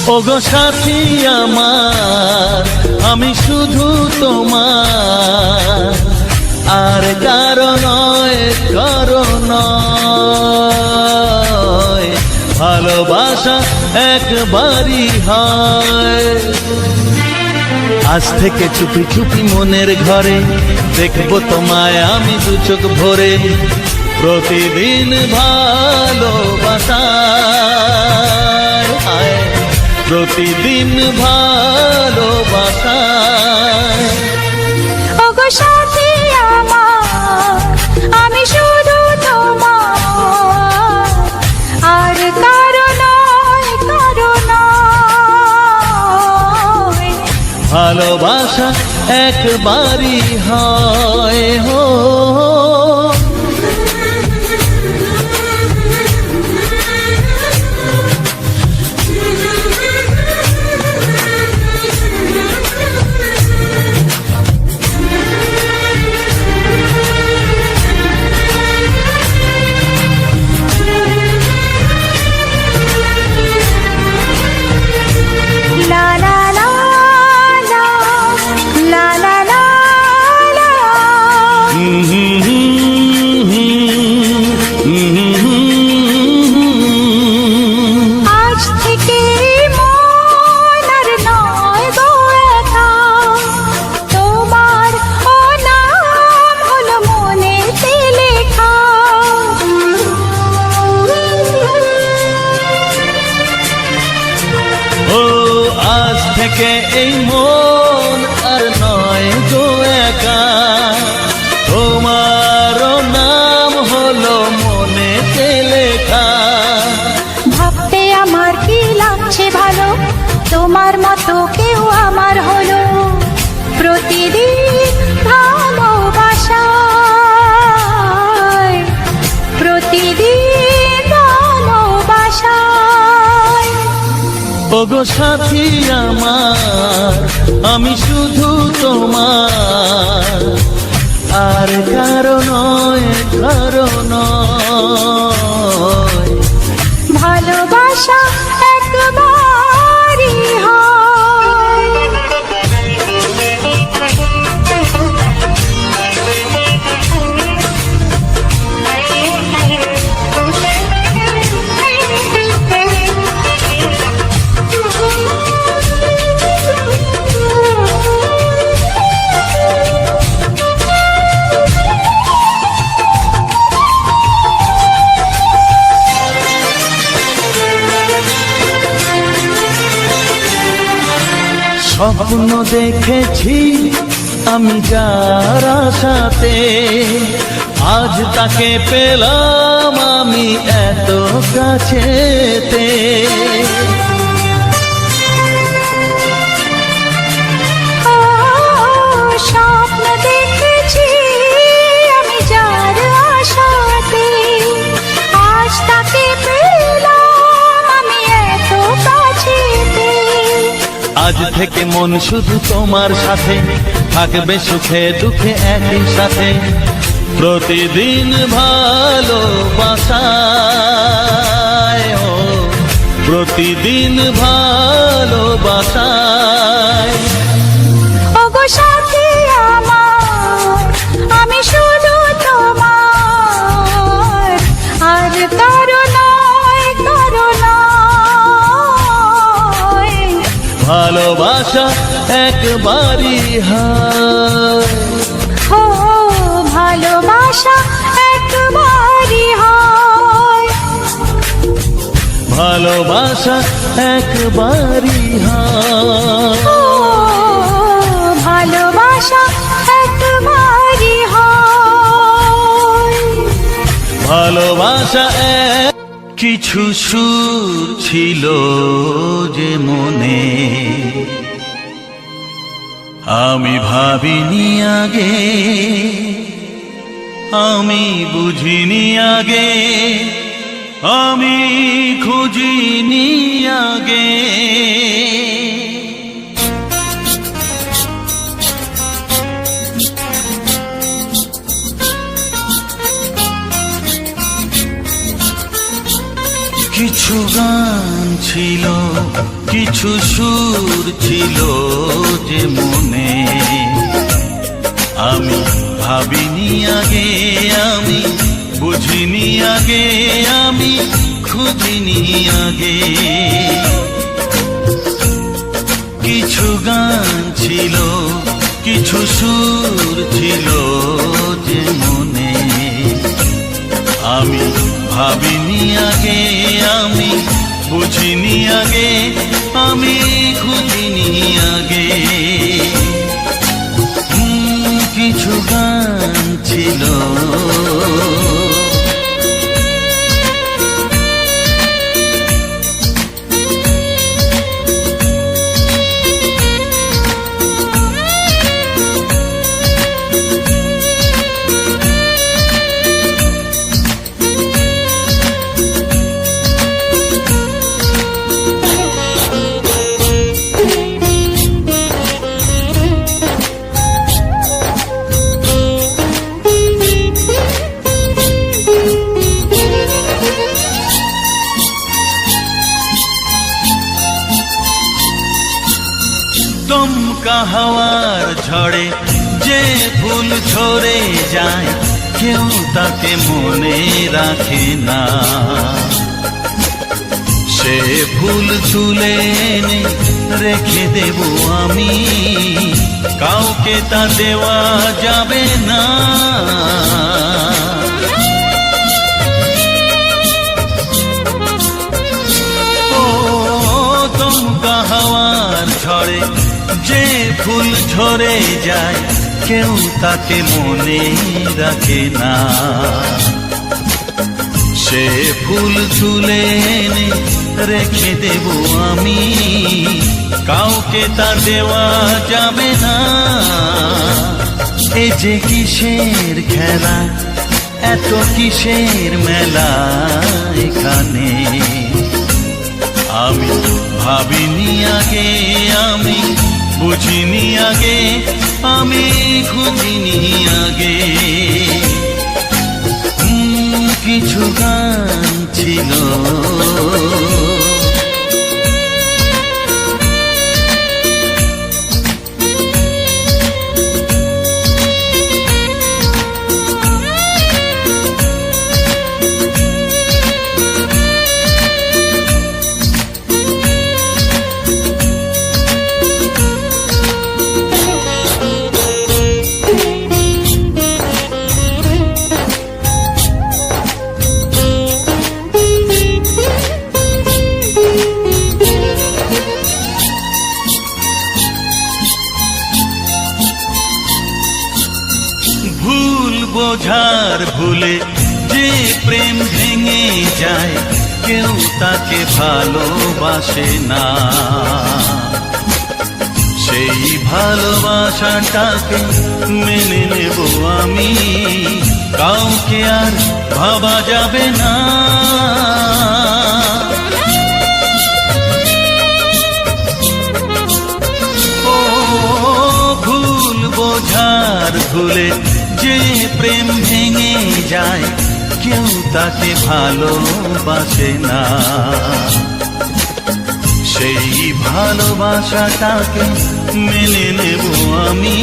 ওগো সাথী আমার, আমি শুধু তোমার, আর কারো নয়, কারো নয়। ভালোবাসা একবারই হয়। আজ থেকে চুপি চুপি মনের ঘরে দেখবো তোমায় আমি দু চোখ ভরে। প্রতিদিন ভালোবাসা, প্রতিদিন ভালোবাসা। ওগো সাথী আমার, আমি শুধু তোমার, আর কারো নয়, কারো নয়। ভালোবাসা একবারই হয় হো। থেকে এই মন আর নয় গো একা, তোমারও নাম হলো মনেতে লেখা। ভাবতে আমার কি লাগছে ভালো, তোমার মতো কেউ আমার হলো। প্রতিদিন ভালোবাসায়, প্রতিদিন ভালোবাসায়। ওগো সাথী আমার, আমি শুধু তোমার, আর কারো নয়, কারো নয়। ভালোবাসা একবারই হয়। স্বপ্ন দেখেছি আমি যার আশাতে, আজ তাকে পেলাম আমি এত কাছেতে। স্বপ্ন দেখেছি আমি যার আশাতে, আজ তাকে পেলাম আমি এত কাছেতে। আজ থেকে মন শুধু তোমার সাথে, থাকবে সুখে দুঃখে একই সাথে। প্রতিদিন ভালোবাসায়, ও প্রতিদিন ভালোবাসায়। ওগো সাথী আমার, আমি শুধু তোমার, আর কারো নয়, কারো নয়। ভালোবাসা একবারই হয়। ও ভালোবাসা একবারই হয়। ভালোবাসা একবারই হয়। ও ভালোবাসা একবারই হয়। ভালোবাসা কিছু সুর ছিল যে মনে, আমি ভাবিনি আগে, আমি বুঝিনি আগে, আমি খুঁজিনি আগে। কিছু গান ছিল, কিছু সুর ছিল যে মনে, আমি ভাবিনি আগে, আমি বুঝিনি আগে, আমি খুঁজিনি আগে। কিছু গান ছিল, কিছু সুর ছিল যে মনে, আমি ভাবিনি আগে, আমি বুঝিনি আগে, আমি খুঁজিনি আগে। কিছু গান ছিল। দমকা হাওয়ার ঝড়ে যে ফুল ঝরে যায়, কেউ তাকে মনে রাখে না। সে ফুল তুলে এনে রেখে দেব আমি, কাউকে তা দেওয়া যাবে না। ও দমকা হাওয়ার ঝড়ে যে ফুল ঝরে যায়, কেউ তাকে মনে রাখে না। সে ফুল তুলে এনে রেখে দেব আমি, কাউকে তা দেওয়া যাবে না। এ যে কিসের খেলা, এত কিসের মেলা এখানে, আমি ভাবিনি আগে, আমি বুঝিনি আগে, আমি খুঁজিনি আগে। কিছু গান ছিল। ভুল বোঝার ভুলে যে প্রেম ভেঙে যায়, কেউ তাকে ভালোবাসে না। সেই ভালোবাসাটাকে মেনে নেব আমি, কাউকে আর ভাবা যাবে না। ও ভুল বোঝার ভুলে যে প্রেম ভেঙে যায়, কেউ তাকে ভালোবাসে না। সেই ভালোবাসাটাকে মেনে নেব আমি,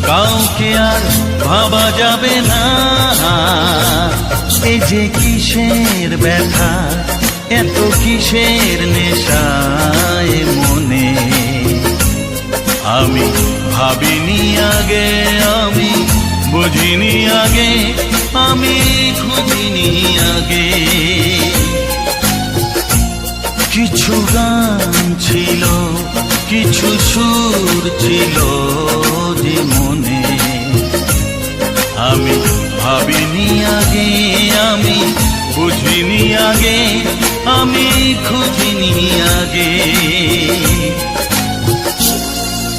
কাউকে আর ভাবা যাবে না। এই যে কিসের ব্যথা, এত কিসের নেশায় মনে, আমি ভাবিনি আগে, আমি বুঝিনি আগে, আমি খুঁজিনি আগে। কিছু গান ছিল, কিছু সুর ছিল যে মনে, আমি ভাবিনি আগে, আমি বুঝিনি আগে, আমি খুঁজিনি আগে।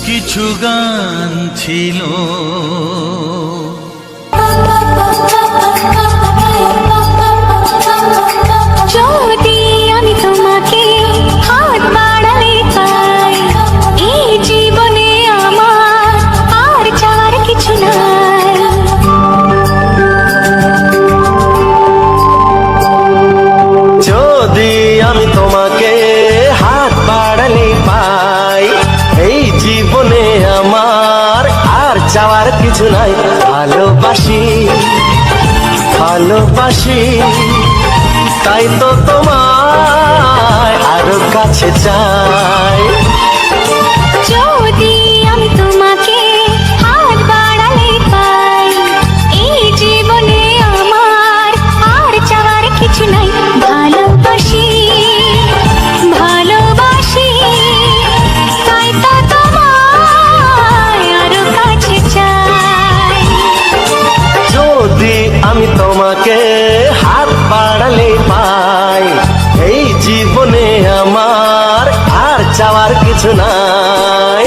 কিছু গান ছিল। যদি আমি তোমাকে হাত বাড়ালে পাই, এই জীবনে আমার আর চাওয়ার কিছু নাই। যদি আমি তোমাকে কিছু নাই। ভালোবাসি ভালোবাসি তাই তো তোমায় আরো কাছে চাই। যদি আমি তোমাকে হাত বাড়ালে পাই, এই জীবনে আমার আর চাওয়ার কিছু নাই। ভালোবাসি ভালোবাসি তাই তো তোমায় আরো কাছে চাই। যদি আমি তোমাকে হাত বাড়ালে পাই, এই জীবনে আমার আর চাওয়ার কিছু নাই।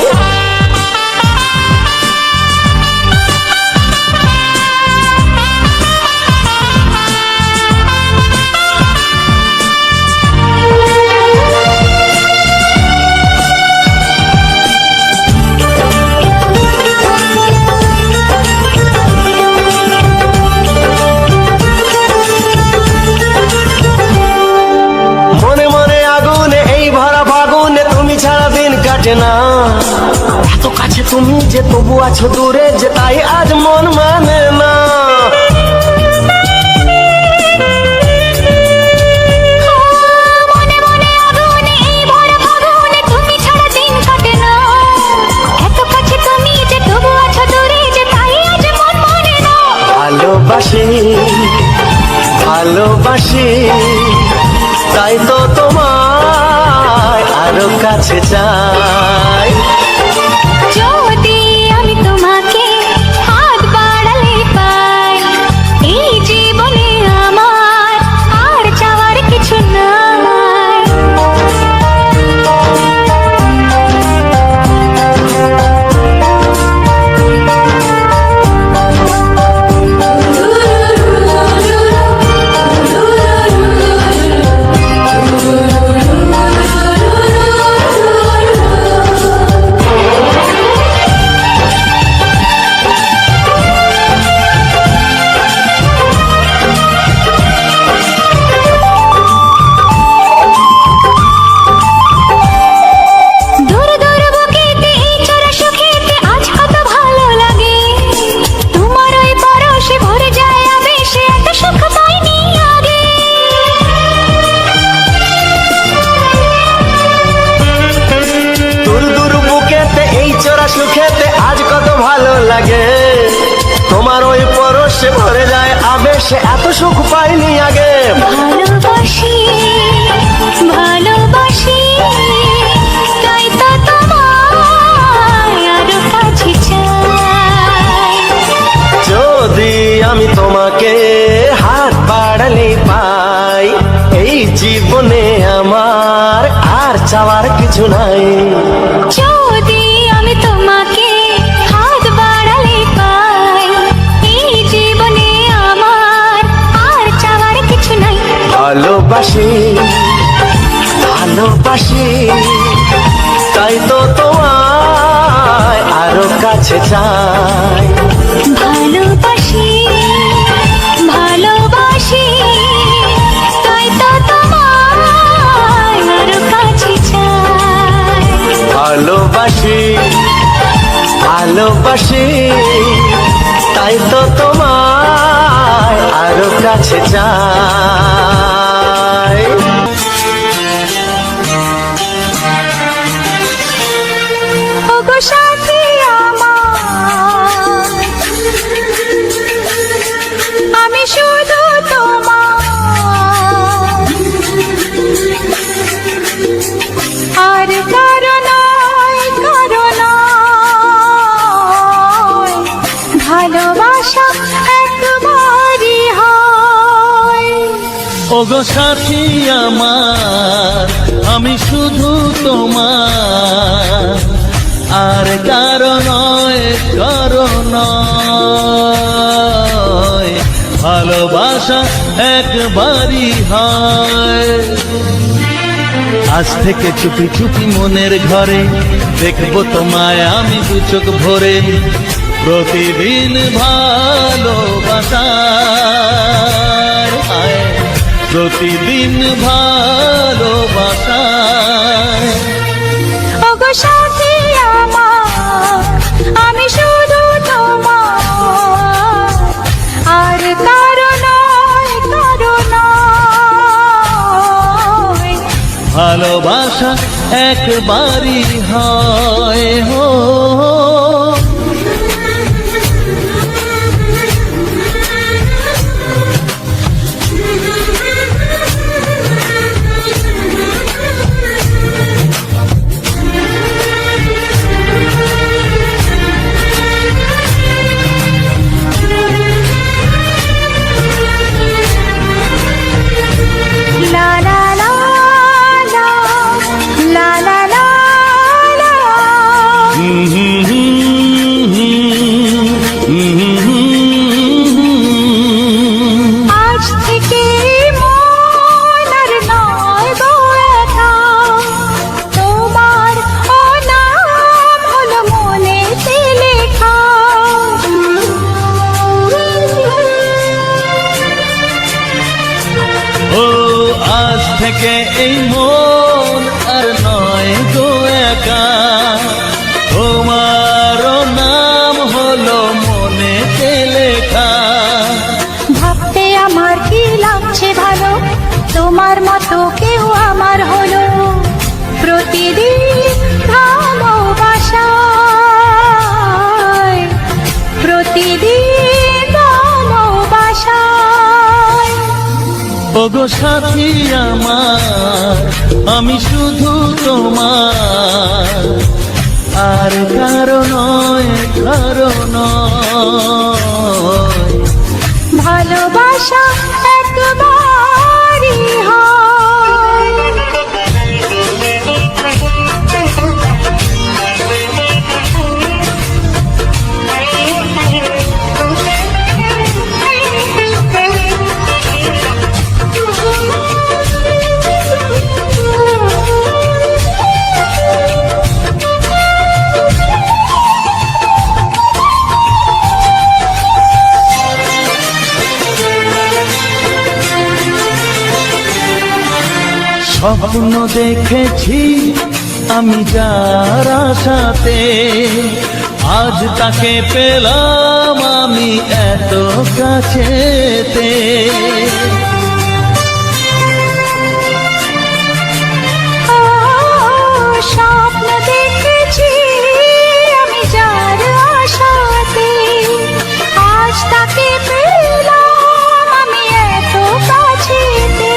মনে মনে আগুনে এই ভরা ফাগুনে তুমি ছাড়া দিন কাটে না। এত কাছে তুমি যে তবু আছো দূরে, যে তাই আজ মন মানে না। মনে মনে আগুনে এই ভরা ফাগুনে তুমি ছাড়া দিন কাটে না। এত কাছে তুমি যে তবু আছো দূরে, যে তাই আজ মন মানে না। ভালোবাসি ভালোবাসি তাই তো তোমায় আরো কাছে চাই। যদি আমি তোমাকে হাত বাড়ালে পাই, এই জীবনে আমার আর চাওয়ার কিছু নাই। দূর দূর বুকেতে এই চোরা সুখেতে আজ কত ভালো লাগে। তোমার ওই পরশে ভরে যায় আবেশে, এত সুখ পাইনি আগে। দূর দূর বুকেতে এই চোরা সুখেতে আজ কত ভালো লাগে। তোমার ওই পরশে ভরে যায় আবেশে, এত সুখ পাইনি আগে। ভালোবাসি ভালোবাসি তাই তো তোমায় আরো কাছে চাই। যদি আমি তোমাকে হাত বাড়ালে পাই, এই জীবনে আমার আর চাওয়ার কিছু নাই। যদি আমি তোমাকে হাত বাড়ালে পাই, এই জীবনে আমার আর চাওয়ার কিছু নাই। ভালোবাসি ভালোবাসি তাই তো তোমায় আরো কাছে চাই। ভালোবাসি ভালোবাসি তাই তো তোমায় আরো কাছে চাই। ভালোবাসি ভালোবাসি তাই তো তোমায় আরো কাছে চাই। ওগো সাথী আমার, আমি শুধু তোমার, আর কারো নয় কারো নয়। ভালোবাসা একবারই হয়। ওগো সাথী আমার, আমি শুধু তোমার, আর কারো নয় কারো নয়। ভালোবাসা একবারই হয়। আজ থেকে চুপি চুপি মনের ঘরে দেখবো তোমায় আমি দু চোখ ভরে। প্রতিদিন ভালোবাসার আয়, প্রতিদিন ভালোবাসার। ওগো সাথী আমার, আমি শুধু তোমার, একবারই হয় হো। লা লা লা লা, লা লা লা লা। আজ থেকে মন আর নয় গো একা, তোমার নাম হলো মনেতে লেখা। ও আজ থেকে এই মন আর নয় গো একা, তোমার নাম হলো মনেতে লেখা। ভাবতে আমার কি লাগছে ভালো, তোমার মতো কেউ আমার হলো। প্রতিদিন ভালোবাসায়, প্রতিদিন ভালোবাসায়। ওগো সাথী আমার, আমি শুধু তোমার, আর কারো নয়, কারো নয়। ভালোবাসা একবারই হয়। স্বপ্ন দেখেছি আমি যার আশাতে, আজ তাকে পেলাম আমি এত কাছেতে। স্বপ্ন দেখেছি আমি যার আশাতে, আজ তাকে পেলাম আমি এত কাছেতে।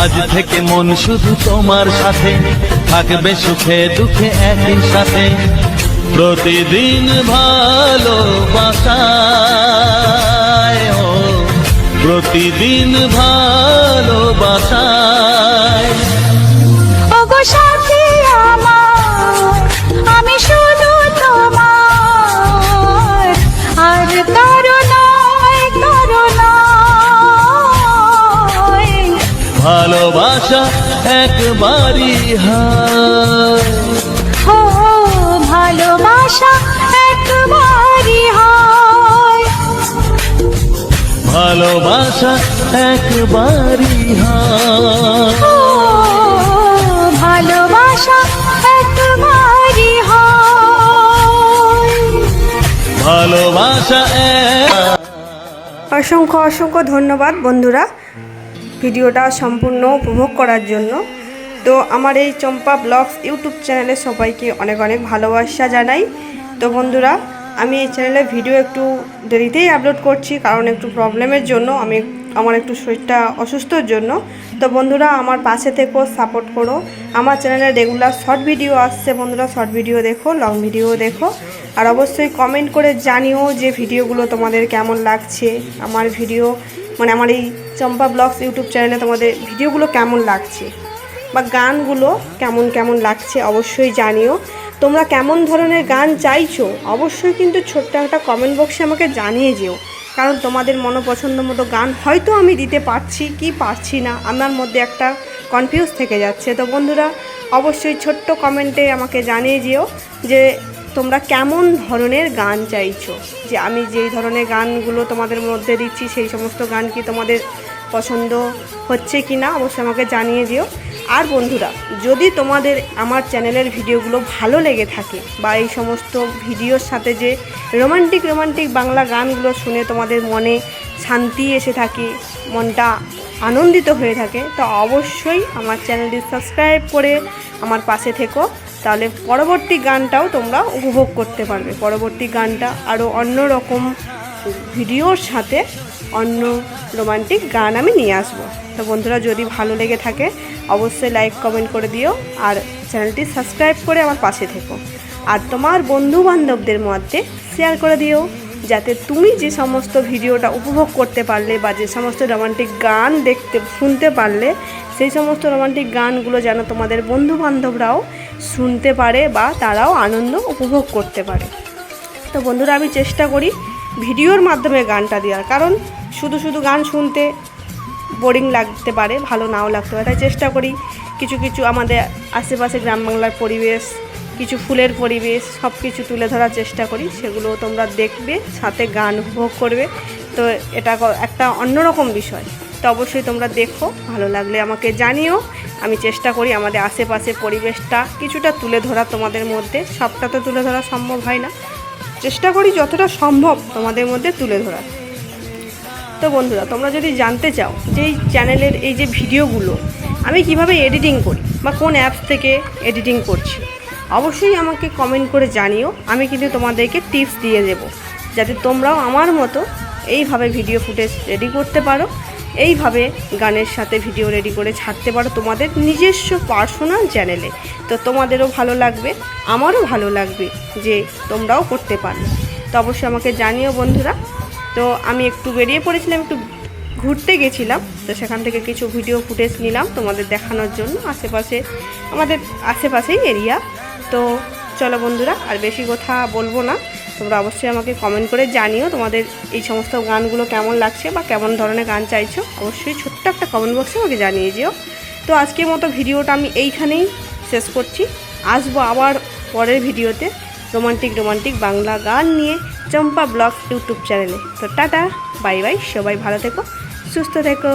আজ থেকে মন শুধু তোমার সাথে, থাকবে সুখে দুঃখে একই সাথে। প্রতিদিন ভালোবাসায় ও, প্রতিদিন ভালোবাসায়। ওগো সাথী আমার, আমি শুধু তোমার, আর কারো নয়, কারো নয়। ভালোবাসা একবারই হয়, ও ভালোবাসা একবারই হয়। ভালোবাসা একবারই হয়, ও ভালোবাসা একবারই হয়। ভালোবাসা অসংখ্য অসংখ্য ধন্যবাদ বন্ধুরা ভিডিওটা সম্পূর্ণ উপভোগ করার জন্য। তো আমার এই চম্পা ব্লগস ইউটিউব চ্যানেলে সবাইকে অনেক অনেক ভালোবাসা জানাই। তো বন্ধুরা, আমি এই চ্যানেলে ভিডিও একটু দেরিতেই আপলোড করছি, কারণ একটু প্রবলেমের জন্য, আমার একটু শরীরটা অসুস্থর জন্য। তো বন্ধুরা, আমার পাশে থেকো, সাপোর্ট করো। আমার চ্যানেলে রেগুলার শর্ট ভিডিও আসছে বন্ধুরা, শর্ট ভিডিও দেখো, লং ভিডিও দেখো। আর অবশ্যই কমেন্ট করে জানিও যে ভিডিওগুলো তোমাদের কেমন লাগছে। আমার ভিডিও মানে আমার এই চম্পা ব্লগস ইউটিউব চ্যানেলে তোমাদের ভিডিওগুলো কেমন লাগছে বা গানগুলো কেমন কেমন লাগছে অবশ্যই জানিও। তোমরা কেমন ধরনের গান চাইছো অবশ্যই কিন্তু ছোট্ট একটা কমেন্ট বক্সে আমাকে জানিয়ে যেও, কারণ তোমাদের মনোপছন্দ মতো গান হয়তো আমি দিতে পারছি কি পারছি না, আমার মধ্যে একটা কনফিউজ থেকে যাচ্ছে। তো বন্ধুরা, অবশ্যই ছোট্ট কমেন্টে আমাকে জানিয়ে যেও যে তোমরা কেমন ধরনের গান চাইছো, যে আমি যেই ধরনের গানগুলো তোমাদের মধ্যে দিচ্ছি সেই সমস্ত গান কি তোমাদের পছন্দ হচ্ছে কি না অবশ্যই আমাকে জানিয়ে দিও। আর বন্ধুরা, যদি তোমাদের আমার চ্যানেলের ভিডিওগুলো ভালো লেগে থাকে বা এই সমস্ত ভিডিওর সাথে যে রোমান্টিক বাংলা গানগুলো শুনে তোমাদের মনে শান্তি এসে থাকে, মনটা আনন্দিত হয়ে থাকে, তো অবশ্যই আমার চ্যানেলটি সাবস্ক্রাইব করে আমার পাশে থেকো, তাহলে পরবর্তী গানটাও তোমরা উপভোগ করতে পারবে। পরবর্তী গানটা আরও অন্য রকম ভিডিওর সাথে অন্য রোমান্টিক গান আমি নিয়ে আসবো। তো বন্ধুরা, যদি ভালো লেগে থাকে অবশ্যই লাইক কমেন্ট করে দিও, আর চ্যানেলটি সাবস্ক্রাইব করে আমার পাশে থেকো, আর তোমার বন্ধু বান্ধবদের মধ্যে শেয়ার করে দিও, যাতে তুমি যে সমস্ত ভিডিওটা উপভোগ করতে পারলে বা যে সমস্ত রোমান্টিক গান শুনতে পারলে, সেই সমস্ত রোমান্টিক গানগুলো যেন তোমাদের বন্ধু বান্ধবরাও শুনতে পারে বা তারাও আনন্দ উপভোগ করতে পারে। তো বন্ধুরা, আমি চেষ্টা করি ভিডিওর মাধ্যমে গানটা দেওয়ার, কারণ শুধু শুধু গান শুনতে বোরিং লাগতে পারে, ভালো নাও লাগতে পারে, তাই চেষ্টা করি কিছু কিছু আমাদের আশেপাশে গ্রাম বাংলার পরিবেশ, কিছু ফুলের পরিবেশ সব কিছু তুলে ধরার চেষ্টা করি, সেগুলো তোমরা দেখবে, সাথে গান উপভোগ করবে। তো এটা একটা অন্যরকম বিষয়, তো অবশ্যই তোমরা দেখো, ভালো লাগলে আমাকে জানিও। আমি চেষ্টা করি আমাদের আশেপাশে পরিবেশটা কিছুটা তুলে ধরা তোমাদের মধ্যে, সবটা তো তুলে ধরা সম্ভব হয় না, চেষ্টা করি যতটা সম্ভব তোমাদের মধ্যে তুলে ধরার। তো বন্ধুরা, তোমরা যদি জানতে চাও যে এই চ্যানেলের এই যে ভিডিওগুলো আমি কিভাবে এডিটিং করি বা কোন অ্যাপস থেকে এডিটিং করছি, অবশ্যই আমাকে কমেন্ট করে জানিও। আমি কিন্তু তোমাদেরকে টিপস দিয়ে দেব, যাতে তোমরাও আমার মতো এইভাবে ভিডিও ফুটেজ রেডি করতে পারো, এইভাবে গানের সাথে ভিডিও রেডি করে ছাড়তে পারো তোমাদের নিজস্ব পার্সোনাল চ্যানেলে। তো তোমাদেরও ভালো লাগবে, আমারও ভালো লাগবে যে তোমরাও করতে পারো। তো অবশ্যই আমাকে জানিও বন্ধুরা। তো আমি একটু বেরিয়ে পড়েছিলাম, একটু ঘুরতে গেছিলাম, তো সেখান থেকে কিছু ভিডিও ফুটেজ নিলাম তোমাদের দেখানোর জন্য, আমাদের আশেপাশেই এরিয়া। তো চলো বন্ধুরা, আর বেশি কথা বলবো না, তোমরা অবশ্যই আমাকে কমেন্ট করে জানিও তোমাদের এই সমস্ত গানগুলো কেমন লাগছে বা কেমন ধরনের গান চাইছো, অবশ্যই ছোট্ট একটা কমেন্ট বক্সে আমাকে জানিয়ে যেও। তো আজকের মতো ভিডিওটা আমি এইখানেই শেষ করছি, আসবো আবার পরের ভিডিওতে রোমান্টিক বাংলা গান নিয়ে চম্পা ব্লগস ইউটিউব চ্যানেলে। তো টাটা, বাই বাই, সবাই ভালো থেকো, সুস্থ থেকো।